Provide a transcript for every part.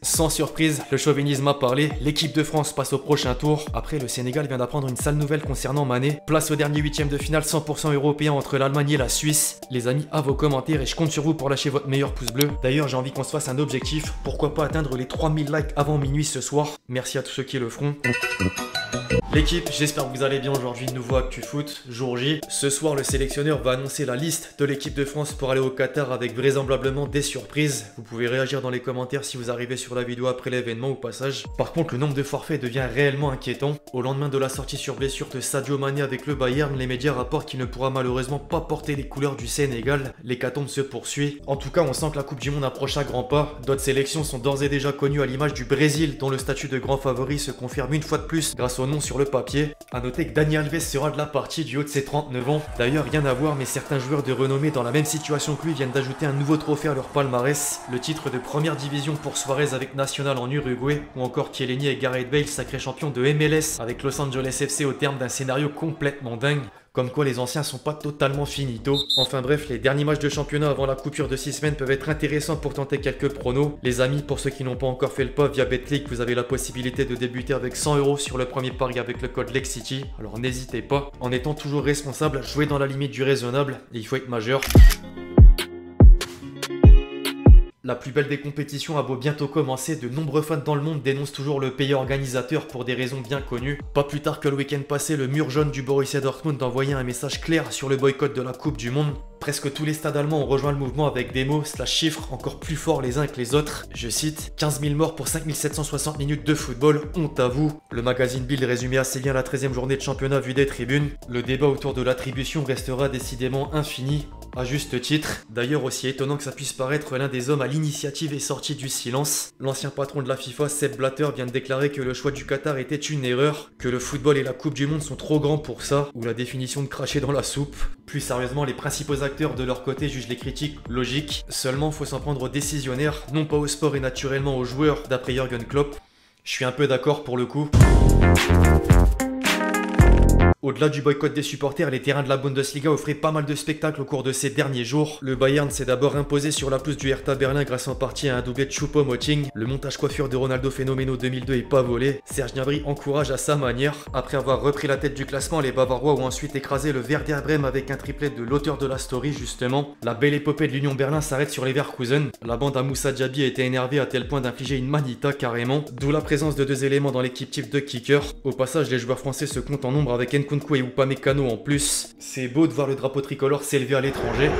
Sans surprise, le chauvinisme a parlé, l'équipe de France passe au prochain tour. Après, le Sénégal vient d'apprendre une sale nouvelle concernant Mané. Place au dernier huitième de finale 100% européen entre l'Allemagne et la Suisse. Les amis, à vos commentaires et je compte sur vous pour lâcher votre meilleur pouce bleu. D'ailleurs, j'ai envie qu'on se fasse un objectif. Pourquoi pas atteindre les 3000 likes avant minuit ce soir. Merci à tous ceux qui le feront. L'équipe, j'espère que vous allez bien aujourd'hui, nouveau Actu Foot, jour J. Ce soir, le sélectionneur va annoncer la liste de l'équipe de France pour aller au Qatar avec vraisemblablement des surprises. Vous pouvez réagir dans les commentaires si vous arrivez sur la vidéo après l'événement au passage. Par contre, le nombre de forfaits devient réellement inquiétant. Au lendemain de la sortie sur blessure de Sadio Mané avec le Bayern, les médias rapportent qu'il ne pourra malheureusement pas porter les couleurs du Sénégal. L'hécatombe se poursuit. En tout cas, on sent que la Coupe du Monde approche à grands pas. D'autres sélections sont d'ores et déjà connues à l'image du Brésil, dont le statut de grand favori se confirme une fois de plus grâce au nom sur le papier. A noter que Dani Alves sera de la partie du haut de ses 39 ans. D'ailleurs, rien à voir, mais certains joueurs de renommée dans la même situation que lui viennent d'ajouter un nouveau trophée à leur palmarès. Le titre de première division pour Suarez avec Nacional en Uruguay, ou encore Chiellini et Gareth Bale, sacré champion de MLS avec Los Angeles FC au terme d'un scénario complètement dingue. Comme quoi les anciens sont pas totalement finito. Enfin bref, les derniers matchs de championnat avant la coupure de 6 semaines peuvent être intéressants pour tenter quelques pronos. Les amis, pour ceux qui n'ont pas encore fait le pas, via Betclic, vous avez la possibilité de débuter avec 100 € sur le premier pari avec le code LEXCITY. Alors n'hésitez pas. En étant toujours responsable, jouez dans la limite du raisonnable et il faut être majeur. La plus belle des compétitions a beau bientôt commencer, de nombreux fans dans le monde dénoncent toujours le pays organisateur pour des raisons bien connues. Pas plus tard que le week-end passé, le mur jaune du Borussia Dortmund envoyait un message clair sur le boycott de la Coupe du Monde. Presque tous les stades allemands ont rejoint le mouvement avec des mots / chiffres encore plus forts les uns que les autres. Je cite, 15 000 morts pour 5 760 minutes de football, honte à vous. Le magazine Bild résumait assez bien la 13e journée de championnat vue des tribunes. Le débat autour de l'attribution restera décidément infini. À juste titre. D'ailleurs, aussi étonnant que ça puisse paraître, l'un des hommes à l'initiative est sorti du silence. L'ancien patron de la FIFA, Sepp Blatter, vient de déclarer que le choix du Qatar était une erreur, que le football et la Coupe du Monde sont trop grands pour ça, ou la définition de cracher dans la soupe. Plus sérieusement, les principaux acteurs de leur côté jugent les critiques logiques. Seulement, faut s'en prendre aux décisionnaires, non pas au sport et naturellement aux joueurs, d'après Jürgen Klopp. Je suis un peu d'accord pour le coup. Au-delà du boycott des supporters, les terrains de la Bundesliga offraient pas mal de spectacles au cours de ces derniers jours. Le Bayern s'est d'abord imposé sur la pelouse du Hertha Berlin grâce en partie à un doublé de Choupo-Moting. Le montage coiffure de Ronaldo Fenomeno 2002 est pas volé. Serge Gnabry encourage à sa manière. Après avoir repris la tête du classement, les Bavarois ont ensuite écrasé le Werder Bremen avec un triplet de l'auteur de la story justement. La belle épopée de l'Union Berlin s'arrête sur les Leverkusen. La bande à Moussa Diaby a été énervée à tel point d'infliger une manita carrément. D'où la présence de deux éléments dans l'équipe type de kicker. Au passage, les joueurs français se comptent en nombre avec Nkunku et Upamecano en plus. C'est beau de voir le drapeau tricolore s'élever à l'étranger.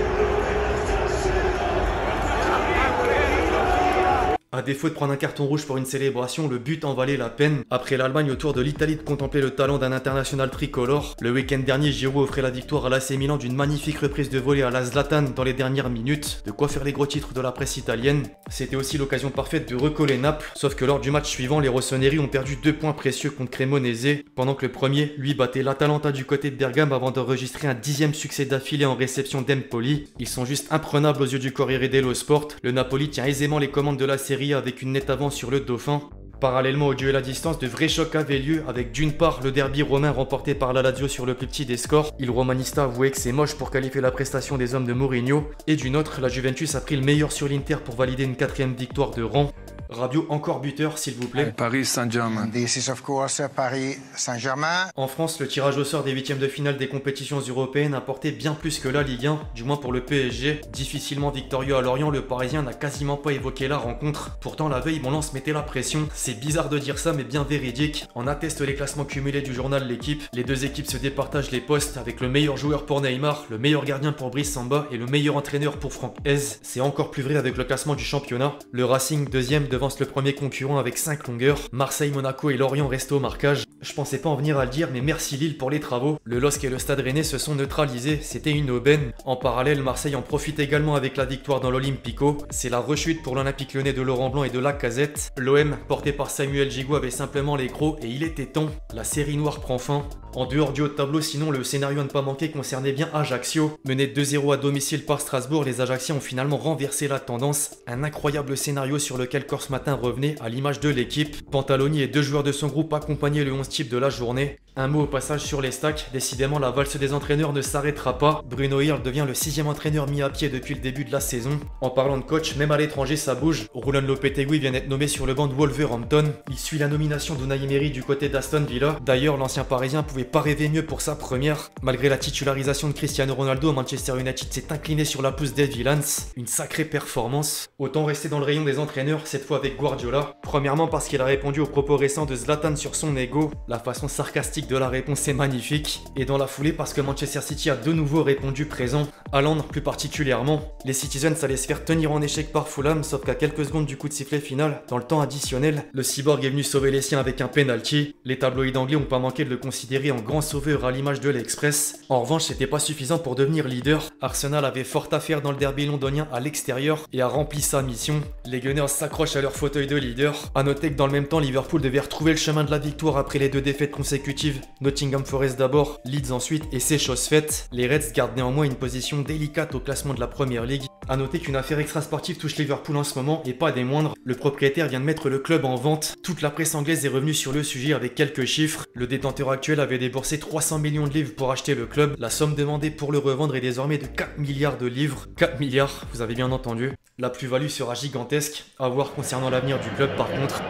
A défaut de prendre un carton rouge pour une célébration, le but en valait la peine. Après l'Allemagne, au tour de l'Italie de contempler le talent d'un international tricolore. Le week-end dernier, Giroud offrait la victoire à l'AC Milan d'une magnifique reprise de volée à la Zlatan dans les dernières minutes. De quoi faire les gros titres de la presse italienne. C'était aussi l'occasion parfaite de recoller Naples. Sauf que lors du match suivant, les rossoneri ont perdu 2 points précieux contre Cremonese. Pendant que le premier, lui, battait l'Atalanta du côté de Bergame avant d'enregistrer un 10e succès d'affilée en réception d'Empoli. Ils sont juste imprenables aux yeux du Corriere dello Sport. Le Napoli tient aisément les commandes de la série avec une nette avance sur le Dauphin. Parallèlement au duel à distance, de vrais chocs avaient lieu avec d'une part le derby romain remporté par la Lazio sur le plus petit des scores. Il Romanista avouait que c'est moche pour qualifier la prestation des hommes de Mourinho. Et d'une autre, la Juventus a pris le meilleur sur l'Inter pour valider une 4e victoire de rang. Rabiot encore buteur s'il vous plaît. Paris Saint-Germain. This is of course Paris Saint-Germain. En France, le tirage au sort des 8e de finale des compétitions européennes a porté bien plus que la Ligue 1, du moins pour le PSG. Difficilement victorieux à Lorient, le Parisien n'a quasiment pas évoqué la rencontre. Pourtant la veille, mon lance mettait la pression. C'est bizarre de dire ça mais bien véridique. En attestent les classements cumulés du journal L'Équipe. Les deux équipes se départagent les postes avec le meilleur joueur pour Neymar, le meilleur gardien pour Brice Samba et le meilleur entraîneur pour Franck Hez. C'est encore plus vrai avec le classement du championnat. Le Racing 2e devance le premier concurrent avec 5 longueurs. Marseille, Monaco et Lorient restent au marquage. Je pensais pas en venir à le dire mais merci Lille pour les travaux. Le LOSC et le Stade Rennais se sont neutralisés, c'était une aubaine. En parallèle, Marseille en profite également avec la victoire dans l'Olympico. C'est la rechute pour l'Olympique Lyonnais de Laurent Blanc et de Lacazette. L'OM, porté par Samuel Gigot, avait simplement les crocs et il était temps. La série noire prend fin. En dehors du haut de tableau, sinon le scénario à ne pas manquer concernait bien Ajaccio. Mené 2-0 à domicile par Strasbourg, les Ajacciens ont finalement renversé la tendance. Un incroyable scénario sur lequel corps ce matin revenaient à l'image de l'équipe. Pantaloni et 2 joueurs de son groupe accompagnaient le 11 type de la journée. Un mot au passage sur les stacks, décidément la valse des entraîneurs ne s'arrêtera pas. Bruno Hirl devient le 6e entraîneur mis à pied depuis le début de la saison. En parlant de coach, même à l'étranger ça bouge. Roland Lopetegui vient d'être nommé sur le banc de Wolverhampton. Il suit la nomination d'Unai Emery du côté d'Aston Villa. D'ailleurs, l'ancien parisien pouvait pas rêver mieux pour sa première. Malgré la titularisation de Cristiano Ronaldo, Manchester United s'est incliné sur la pousse des Villains. Une sacrée performance. Autant rester dans le rayon des entraîneurs, cette fois avec Guardiola. Premièrement parce qu'il a répondu aux propos récents de Zlatan sur son ego. La façon sarcastique de la réponse est magnifique. Et dans la foulée parce que Manchester City a de nouveau répondu présent. Haaland plus particulièrement. Les Citizens allaient se faire tenir en échec par Fulham, sauf qu'à quelques secondes du coup de sifflet final, dans le temps additionnel, le cyborg est venu sauver les siens avec un penalty. Les tabloïds anglais ont pas manqué de le considérer en grand sauveur à l'image de l'Express. En revanche, c'était pas suffisant pour devenir leader. Arsenal avait fort à faire dans le derby londonien à l'extérieur et a rempli sa mission. Les Gunners s'accrochent à leur fauteuil de leader. A noter que dans le même temps, Liverpool devait retrouver le chemin de la victoire après les 2 défaites consécutives. Nottingham Forest d'abord, Leeds ensuite, et c'est chose faite. Les Reds gardent néanmoins une position délicate au classement de la Premier League. A noter qu'une affaire extra-sportive touche Liverpool en ce moment, et pas des moindres. Le propriétaire vient de mettre le club en vente. Toute la presse anglaise est revenue sur le sujet avec quelques chiffres. Le détenteur actuel avait déboursé 300 millions de livres pour acheter le club. La somme demandée pour le revendre est désormais de 4 milliards de livres. 4 milliards, vous avez bien entendu. La plus-value sera gigantesque. À voir concernant l'avenir du club par contre.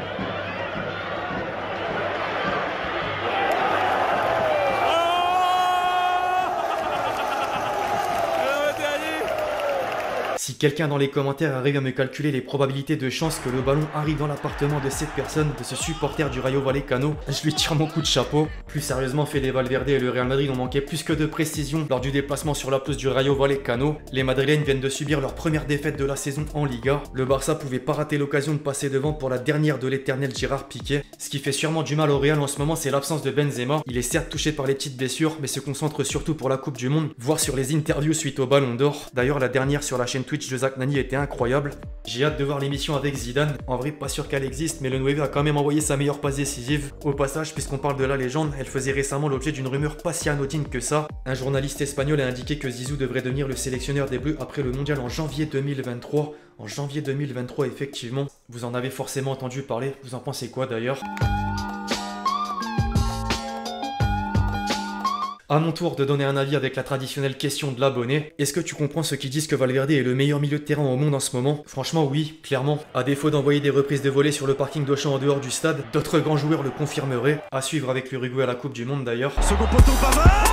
Si quelqu'un dans les commentaires arrive à me calculer les probabilités de chance que le ballon arrive dans l'appartement de cette personne, de ce supporter du Rayo Vallecano, je lui tire mon coup de chapeau. Plus sérieusement, Fede Valverde et le Real Madrid ont manqué plus que de précision lors du déplacement sur la pelouse du Rayo Vallecano. Les Madrilènes viennent de subir leur première défaite de la saison en Liga. Le Barça pouvait pas rater l'occasion de passer devant pour la dernière de l'éternel Gérard Piqué. Ce qui fait sûrement du mal au Real en ce moment, c'est l'absence de Benzema. Il est certes touché par les petites blessures, mais se concentre surtout pour la Coupe du Monde, voire sur les interviews suite au Ballon d'Or. D'ailleurs, la dernière sur la chaîne Twitch de Zach Nani était incroyable. J'ai hâte de voir l'émission avec Zidane. En vrai, pas sûr qu'elle existe, mais le 9 a quand même envoyé sa meilleure passe décisive. Au passage, puisqu'on parle de la légende, elle faisait récemment l'objet d'une rumeur pas si anodine que ça. Un journaliste espagnol a indiqué que Zizou devrait devenir le sélectionneur des Bleus après le mondial en janvier 2023. En janvier 2023, effectivement. Vous en avez forcément entendu parler. Vous en pensez quoi d'ailleurs ? À mon tour de donner un avis avec la traditionnelle question de l'abonné. Est-ce que tu comprends ceux qui disent que Valverde est le meilleur milieu de terrain au monde en ce moment? Franchement oui, clairement. À défaut d'envoyer des reprises de volée sur le parking d'Auchan en dehors du stade, d'autres grands joueurs le confirmeraient. À suivre avec l'Uruguay à la Coupe du Monde d'ailleurs. Second poteau, Pavard.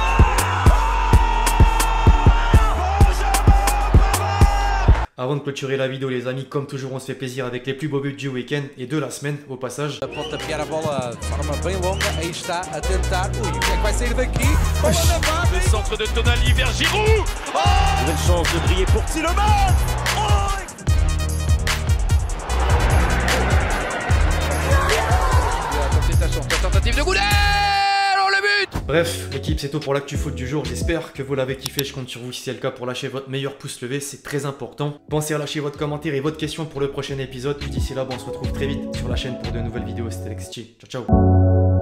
Avant de clôturer la vidéo les amis, comme toujours on se fait plaisir avec les plus beaux buts du week-end et de la semaine au passage. Pode pegar a bola de forma bem longa, aí está a tentar. Ui, o que é que vai sair daqui? Bola na barra! Le centre de Tonali vers Giroud. Nouvelle chance de briller pour Tielemans. Tentative de Goulet! Bref, l'équipe c'est tout pour l'actu foot du jour, j'espère que vous l'avez kiffé, je compte sur vous si c'est le cas pour lâcher votre meilleur pouce levé, c'est très important. Pensez à lâcher votre commentaire et votre question pour le prochain épisode, puis d'ici là, on se retrouve très vite sur la chaîne pour de nouvelles vidéos, c'était LexG, ciao ciao.